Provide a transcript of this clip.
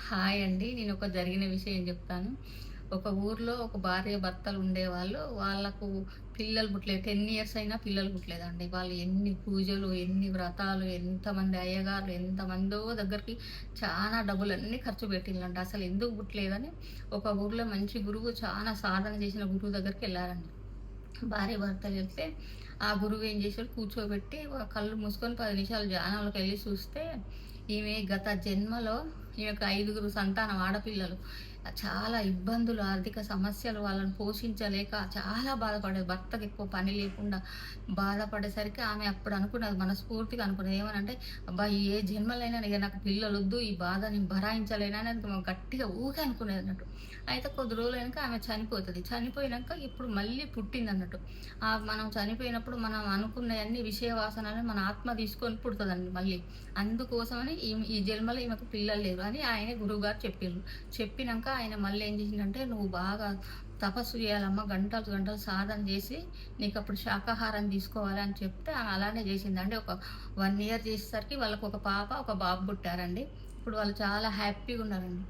Hi అండి. నేనొక జరిగిన విషయం జెప్తాను. ఒక ఊర్లో ఒక భార్యాభర్తలు ఉండేవాళ్ళు. వాళ్ళకు పిల్లలు పుట్టలేదు. 10 ఇయర్స్ అయినా పిల్లలు పుట్టలేదండి. వాళ్ళు ఎన్ని పూజలు, ఎన్ని వ్రతాలు, ఎంతమంది అయ్యగారులు, ఎంతమందో దగ్గరికి చానా డబ్బులన్నీ ఖర్చు పెట్టిండ్లంట. అసలు ఎందుకు పుట్టలేదని ఒక ఊర్లో మంచి గురువు చానా సాధన చేసిన గురువు దగ్గరికెళ్లారండి. భార్యాభర్తలెళ్తే ఆ గురువు ఏం చేశాడు, కూర్చోబెట్టి కళ్ళు మూసుకొని 10 నిమిషాలు ధ్యానంలోకెళ్ళి చూస్తే, ఈమె గత జన్మలో ఈమెకు 5గురు సంతానం ఆడపిల్లలు. చాలా ఇబ్బందులు, ఆర్థిక సమస్యలు వాళ్ళని పోషించలేక చాలా బాధపడేది. భర్తకి ఎక్కువ పని లేకుండా బాధపడేసరికి ఆమె అప్పుడు అనుకున్నది, మనస్ఫూర్తిగా అనుకున్నది. ఏమనంటే, అబ్బా! ఏ జన్మలైనా ఇగ నాకు పిల్లలొద్దు, ఈ బాధ నేను భరాయించలేనని గట్టిగా ఊకే అనుకునేదన్నట్టు. అయితే కొద్ది రోజులైనంక ఆమె చనిపోతది. చనిపోయినంక ఇప్పుడు మళ్ళీ పుట్టిందన్నట్టు. మనం చనిపోయినప్పుడు మనం అనుకున్నయన్ని విషయ వాసనలని మన ఆత్మ తీసుకొని పుడతదండి మళ్ళీ. అందుకోసమని ఈ జన్మలో ఈమెకు పిల్లలు లేరు అని ఆయనే గురువుగారు చెప్పిర్రు. చెప్పినంక ఆయన మళ్ళీ ఏం చేసిండంటే, "నువ్వు బాగా తపస్సు చేయాలమ్మా, గంటలు గంటలు సాధన చేసి నీకప్పుడు శాకాహారం తీసుకోవాలి" అని చెప్తే ఆమె అలానే చేసింది. అంటే ఒక 1 ఇయర్ చేసేసరికి వాళ్ళకొక పాప, ఒక బాబు పుట్టారండి. ఇప్పుడు వాళ్ళు చాలా హ్యాపీగున్నారండి.